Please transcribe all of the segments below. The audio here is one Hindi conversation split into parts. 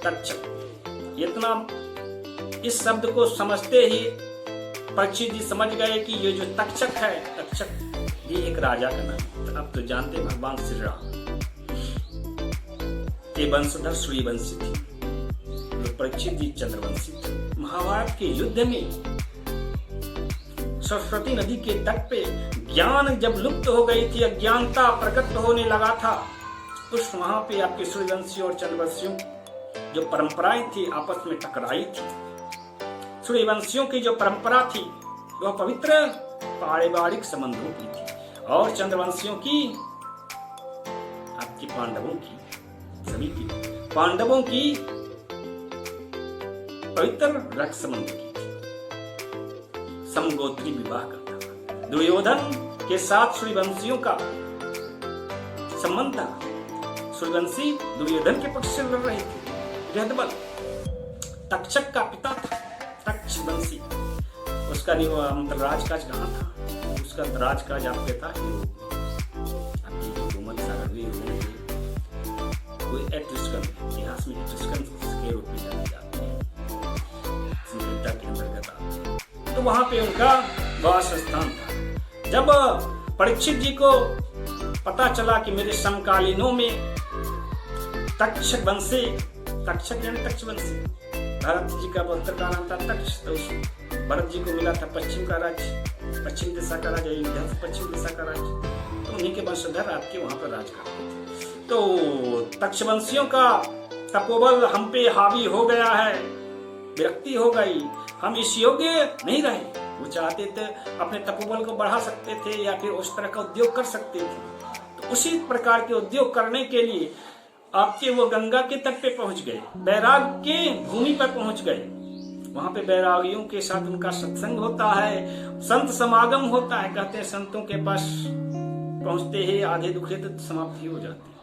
तक्षक। इतना इस शब्द को समझते ही परीक्षित जी समझ गए कि ये जो तक्षक है, तक्षक ये एक राजा का नाम है। अब तो जानते भगवान श्री राम के वंशधर सूर्यवंशी थे, तो परीक्षित जी चंद्रवंशी थे। महाभारत के युद्ध में सरस्वती नदी के तट पे ज्ञान जब लुप्त हो गई थी, अज्ञानता प्रकट होने लगा था, उस वहां पे आपके सूर्यवंशियों और चंद्रवंशियों जो परंपराएं थी आपस में टकराई थी। सूर्यवंशियों की जो परंपरा थी वह पवित्र पारिवारिक संबंधों की थी, और चंद्रवंशियों की आपके पांडवों की, सभी की पांडवों की पवित्र रक्त संबंध की थी। समगोत्री विवाह करता था। दुर्योधन के साथ सूर्यवंशियों का संबंध था। सूर्यवंशी दुर्योधन के पक्ष से लड़ रहे थे। बृहदबल तक्षक का पिता था, तक्षवंशी। उसका राजकाज कहाँ था? उसका राजकाज आप था भूमध्य सागर इतिहास में एट्रुस्कन के रूप में जाने जाते हैं, के अंतर्गत आते हैं। तो वहां पे उनका वास स्थान था। जब परीक्षित जी को पता चला कि मेरे समकालीनों में तक्षक वंशी, तक्षक यानी तक्षवंशी, भरत जी का पुत्र का नाम था तक्ष, तो भरत जी को मिला था पश्चिम का राज्य, पश्चिम दिशा का राज्य, अयोध्या से पश्चिम दिशा का राज्य, तो उन्हीं के वंशधर आपके वहां पर राज करते थे। तो तक्षवंशियों का तपोबल हम पे हावी हो गया है, विरक्ति हो गई, हम इस योग्य नहीं रहे। वो चाहते थे अपने तपोबल को बढ़ा सकते थे या फिर उस तरह का उद्योग कर सकते थे। तो उसी प्रकार के उद्योग करने के लिए आपके वो गंगा के तट पे पहुंच गए, बैराग के भूमि पर पहुंच गए। वहां पे बैरागियों के साथ उनका सत्संग होता है, संत समागम होता है। कहते हैं संतों के पास पहुंचते ही आधे दुखे तो समाप्ति हो जाती है।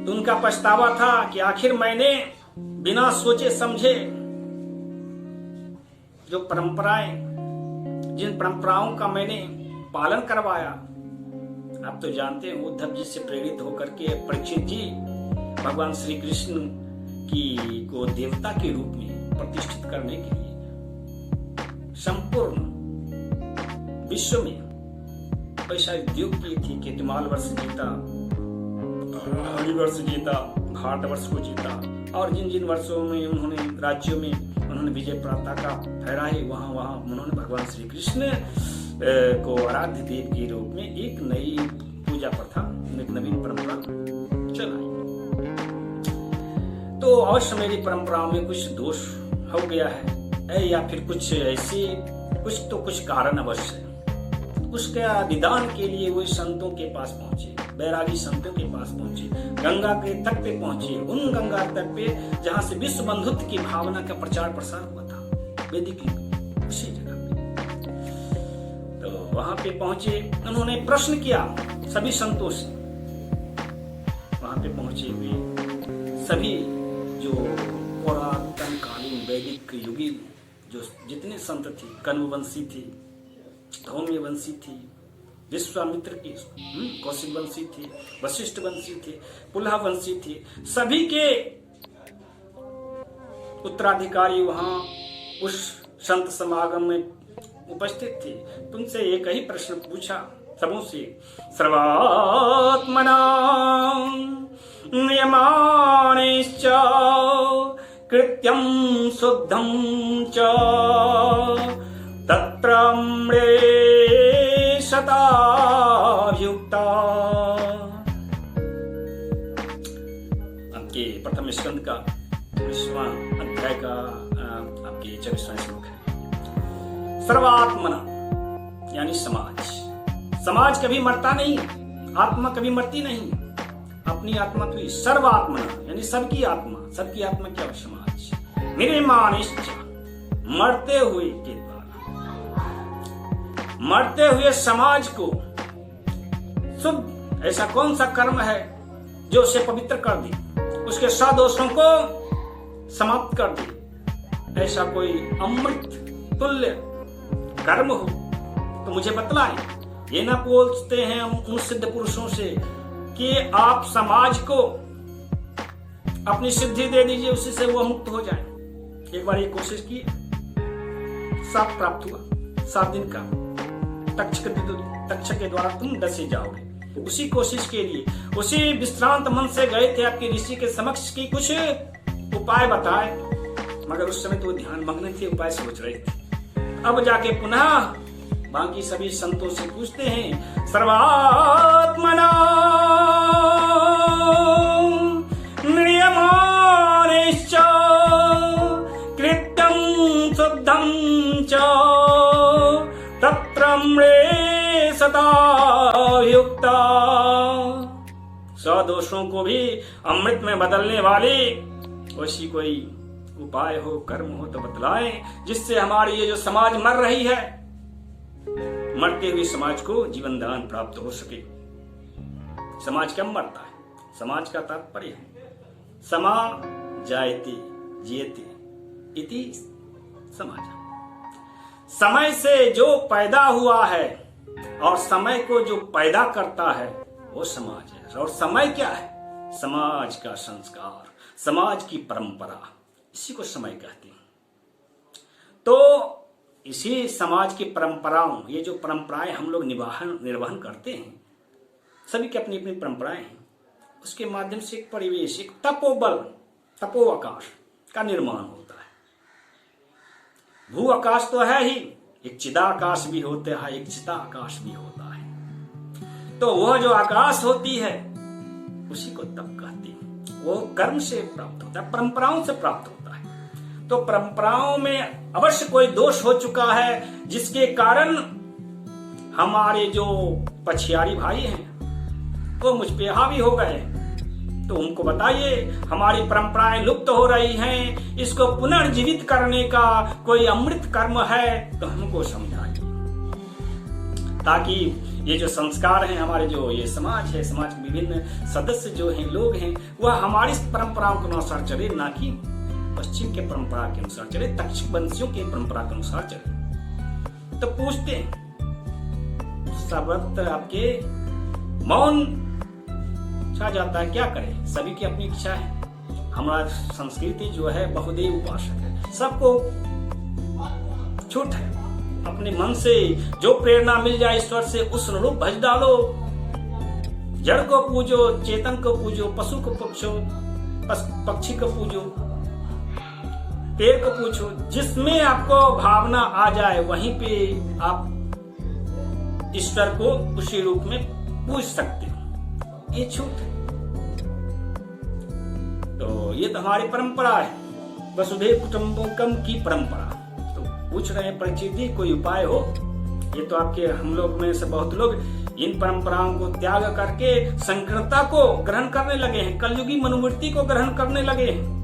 तो उनका पछतावा था कि आखिर मैंने बिना सोचे समझे जो परंपराएं, जिन परंपराओं का मैंने पालन करवाया। आप तो जानते हैं उद्धव जी से प्रेरित होकर के परीक्षित जी भगवान श्री कृष्ण की को देवता के रूप में प्रतिष्ठित करने के लिए संपूर्ण विश्व में पैसा उद्योग किए थे। कीर्तिमान वर्ष जीता, हरिवर्ष जीता, भारतवर्ष को जीता, और जिन जिन वर्षों में उन्होंने राज्यों में उन्होंने विजय पताका फहराई, वहां वहां उन्होंने भगवान श्री कृष्ण को आराध्य देव के रूप में एक नई पूजा प्रथा, एक नवीन परंपरा चलाई। तो अवश्य मेरी परंपराओं में कुछ दोष हो गया है, या फिर कुछ ऐसी कुछ कारण अवश्य है। उसका निदान के लिए वो संतों के पास पहुंचे, बैरागी संतों के पास पहुंचे, गंगा के तट पे पहुंचे, उन गंगा तट पे जहां से विश्व बंधुत्व की भावना का प्रचार प्रसार हुआ था, वैदिक उसी जगह पे। तो वहां पे पहुंचे, उन्होंने प्रश्न किया सभी संतों से। वहां पे पहुंचे हुए सभी जो पुरातन कालीन वैदिक युगी जो जितने संत थे, कण्ववंशी थे, धौम्यवंशी थी, विश्वामित्र की कौशिक वंशी थी, वशिष्ठ वंशी थे, पुलह वंशी थी, सभी के उत्तराधिकारी वहां उस संत समागम में उपस्थित थे। तुमसे एक ही प्रश्न पूछा सबों से, सर्वात्मना नियमानिश्च कृत्यं शुद्धं च तत्र मृषताभियुक्ता। आपके प्रथम स्कंद का 19वां अध्याय का आपके 24वां श्लोक है। सर्वात्मना यानी समाज। समाज कभी मरता नहीं, आत्मा कभी मरती नहीं। अपनी आत्मा तो सर्वात्मना यानी सबकी आत्मा। सबकी आत्मा क्या है? समाज। मेरे मानिश्च मरते हुए के द्वारा, मरते हुए समाज को शुभ ऐसा कौन सा कर्म है जो उसे पवित्र कर दे, उसके सदोषों को समाप्त कर दे? ऐसा कोई अमृत तुल्य कर्म हो तो मुझे बतलाएं। ये ना पूछते हैं हम उन सिद्ध पुरुषों से कि आप समाज को अपनी सिद्धि दे दीजिए, उसी से वो मुक्त हो जाए। एक बार ये कोशिश की, साप प्राप्त हुआ, 7 दिन का तक्षक के द्वारा तुम डसे जाओगे। उसी कोशिश के लिए, उसी विश्रांत मन से गए थे आपके ऋषि के समक्ष की कुछ उपाय बताए, मगर उस समय तो वो ध्यान मग्न थे, उपाय सोच रहे थे। अब जाके पुनः बाकी सभी संतों से पूछते हैं, सर्वात्मना नियमानिश्च कृत्यं शुद्धं च तत्र मृ सदा युक्ता। 100 दोषों को भी अमृत में बदलने वाली वैसी कोई उपाय हो, कर्म हो तो बतलाएं, जिससे हमारी ये जो समाज मर रही है, मरते हुए समाज को जीवन दान प्राप्त हो सके। समाज कब मरता है? समाज का तात्पर्य है समा जायते जियते इति समाज। समय से जो पैदा हुआ है और समय को जो पैदा करता है वो समाज है। और समय क्या है? समाज का संस्कार, समाज की परंपरा, इसी को समय कहते हैं। तो इसी समाज की परंपराओं, ये जो परंपराएं हम लोग निर्वहन करते हैं, सभी की अपनी अपनी परंपराएं हैं, उसके माध्यम से एक परिवेश, एक तपोबल, तपोआकाश का निर्माण होता है। भू आकाश तो है ही, एक चिदाकाश भी होता है, एक चिताकाश भी होता है। तो वह जो आकाश होती है उसी को तप कहते हैं। वो कर्म से प्राप्त होता है, परंपराओं से प्राप्त होता है। तो परंपराओं में अवश्य कोई दोष हो चुका है, जिसके कारण हमारे जो पछियारी भाई हैं वो मुझ पे हावी हो गए। तो उनको बताइए, हमारी परंपराएं लुप्त हो रही हैं, इसको पुनर्जीवित करने का कोई अमृत कर्म है तो हमको समझाइए, ताकि ये जो संस्कार हैं, हमारे जो ये समाज है, समाज के विभिन्न सदस्य जो हैं, लोग हैं, वह हमारी परंपराओं के अनुसार चले, ना कि पश्चिम के परंपरा के अनुसार चले, तक्षवंशियों के परंपरा के अनुसार चले। तो पूछते हैं, सर्वत्र आपके मौन छा जाता है, क्या करें? सभी की अपनी इच्छा है। हमारा संस्कृति जो है बहुदेव उपासक है, सबको छूट है, अपने मन से जो प्रेरणा मिल जाए ईश्वर से उस अनुरूप भज डालो। जड़ को पूजो, चेतन को पूजो, पशु को पूछो, पक्षी को पूजो, पेड़ को पूछो, जिसमें आपको भावना आ जाए वहीं पे आप ईश्वर को उसी रूप में पूज सकते हो। ये छूट है। तो ये तो हमारी परंपरा है, वसुधैव कुटुंबकम की परंपरा। तो पूछ रहे हैं परीक्षित जी, कोई उपाय हो? ये तो आपके हम लोग में से बहुत लोग इन परंपराओं को त्याग करके संकीर्णता को ग्रहण करने लगे हैं, कलयुगी मनुवृत्ति को ग्रहण करने लगे हैं,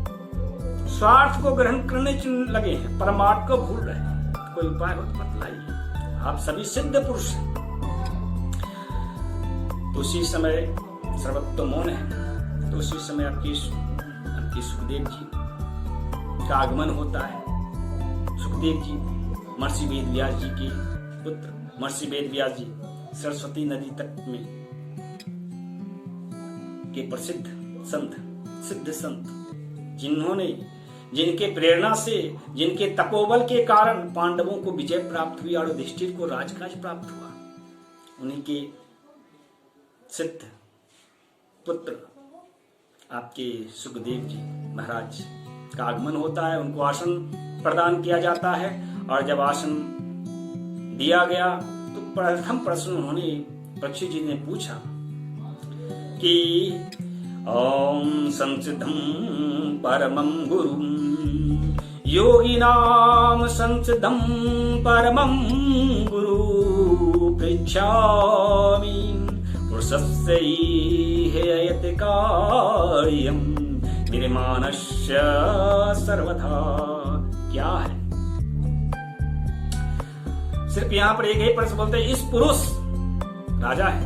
स्वार्थ को ग्रहण करने लगे हैं, परमार्थ को भूल रहे हैं। कोई उपाय हो तो बतलाइए, आप सभी सिद्ध पुरुष हैं। तो उसी समय सर्वत्र मौन है। तो उसी समय आपकी सुखदेव जी का आगमन होता है। सुखदेव जी महर्षि वेद व्यास जी के पुत्र, महर्षि वेद व्यास जी सरस्वती नदी तट में के प्रसिद्ध संत, सिद्ध संत, जिनके प्रेरणा से, जिनके तपोबल के कारण पांडवों को विजय प्राप्त हुई और युधिष्ठिर को राजकाज प्राप्त हुआ, उन्हीं के सिद्ध पुत्र आपके सुखदेव जी महाराज का आगमन होता है। उनको आसन प्रदान किया जाता है और जब आसन दिया गया तो प्रथम प्रश्न उन्होंने परीक्षित जी ने पूछा कि ओम संसिद्धं परमं गुरुं योगिनां संसिद्धं परमं गुरु पृच्छामि पुरुषस्यैहयति कार्यं निर्माणस्य सर्वथा। क्या है? सिर्फ यहाँ पर एक ही प्रश्न बोलते हैं, इस पुरुष राजा है,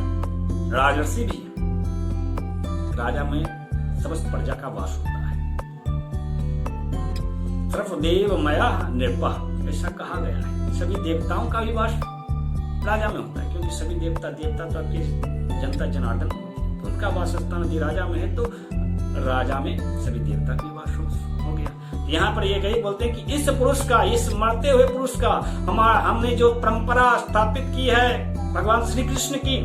राजर्षि भी है, राजा में समस्त प्रजा का वास होता है, सर्व देव मया निर्वाह, ऐसा कहा गया है। सभी देवताओं का भी वास राजा में होता है, क्योंकि सभी देवता तो आपके जनता जनार्दन, तो उनका का वासस्थान यदि राजा में है तो राजा में सभी देवता की वास हो गया। यहाँ पर ये कही बोलते हैं कि इस पुरुष का, इस मरते हुए पुरुष का हमने जो परंपरा स्थापित की है भगवान श्री कृष्ण की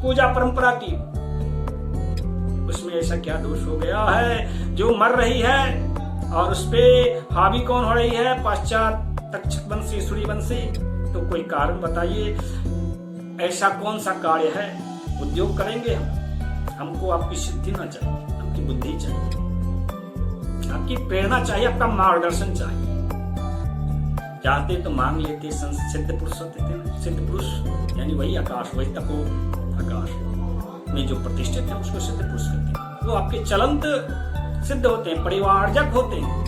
पूजा परंपरा की, उसमें ऐसा क्या दोष हो गया है जो मर रही है और उसपे हावी कौन हो रही है? पश्चात तक्षक वंशी, सूर्यवंशी। तो कोई कारण बताइए, ऐसा कौन सा कार्य है? उद्योग करेंगे हमको आपकी सिद्धि ना चाहिए, आपकी बुद्धि चाहिए, आपकी प्रेरणा चाहिए, आपका मार्गदर्शन चाहिए। चाहते तो मांग लेते, सिद्ध पुरुष होते थे। सिद्ध पुरुष यानी वही आकाश, वही तपो आकाश में जो प्रतिष्ठित है उसको सिद्ध पुरुष कहते हैं। वो आपके चलंत सिद्ध होते हैं, परिवारजक होते हैं,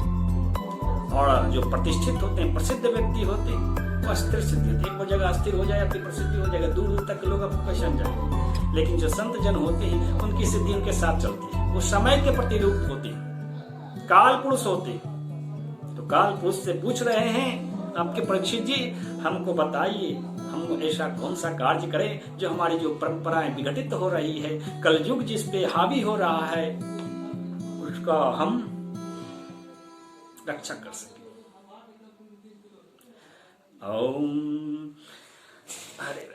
और जो प्रतिष्ठित होते हैं, प्रसिद्ध व्यक्ति होते हैं, वो अस्थिर सिद्धि होती है। एक जगह अस्थिर हो जाए, आपकी प्रसिद्धि हो जाएगा, दूर दूर तक लोग आपको पहचान जाएंगे। लेकिन जो संत जन होते हैं उनकी सिद्धि उनके साथ चलती है, वो समय के प्रतिरूप होते हैं, काल पुरुष होते हैं। तो काल पुरुष से पूछ रहे हैं आपके परीक्षित जी, हमको बताइए हम ऐसा कौन सा कार्य करें जो हमारी जो परंपराएं विघटित हो रही है, कलयुग जिस पे हावी हो रहा है, उसका हम रक्षा कर सके। ओम हरे